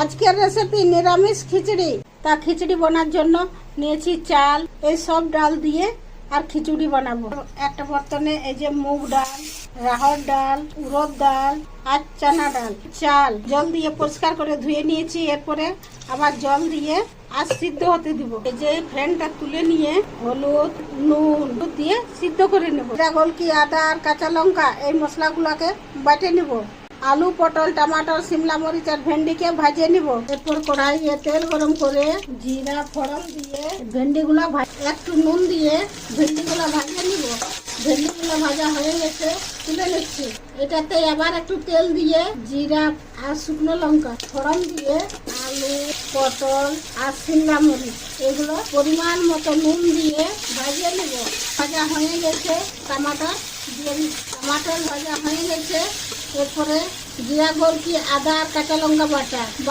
আজকের রেসিপি নিরামিষ খিচুড়ি। তা খিচুড়ি বানার জন্য নিয়েছি চাল, এই সব ডাল দিয়ে আর খিচুড়ি বানাবো। একটা বর্তনে এই যে মুগ ডাল, রাহর ডাল, উড়দ ডাল আর চানা ডাল, চাল জল দিয়ে পরিষ্কার করে ধুয়ে নিয়েছি। এরপরে আবার জল দিয়ে আর সিদ্ধ হতে দিব। এই যে ফ্যানটা তুলে নিয়ে হলুদ নুন দিয়ে সিদ্ধ করে নেব। গোলকি, আদা আর কাঁচা লঙ্কা এই মশলাগুলোকে বাটে নেব। আলু, পটল, টমাটো, শিমলা মরিচ আর ভেন্ডিকে ভাজে নিব। এরপর কড়াইয়ে তেল গরম করে জিরা ফোড়ন দিয়ে ভেন্ডিগুলো একটু নুন দিয়ে ভেন্ডিগুলো ভাজে নিব। ভেন্ডিগুলো ভাজা হয়ে গেছে, তুলে নিচ্ছি। এটাতে আবার একটু তেল দিয়ে জিরা আর শুকনো লঙ্কা ফোড়ন দিয়ে আলু, পটল আর শিমলা মরিচ এগুলো পরিমাণ মতো নুন দিয়ে ভাজিয়ে নিব। ভাজা হয়ে গেছে, টমাটার দিয়ে টমাটার ভাজা হয়ে গেছে। এরপরে জিরা, গোলকি, আদা আর কাঁচা লঙ্কা বাটা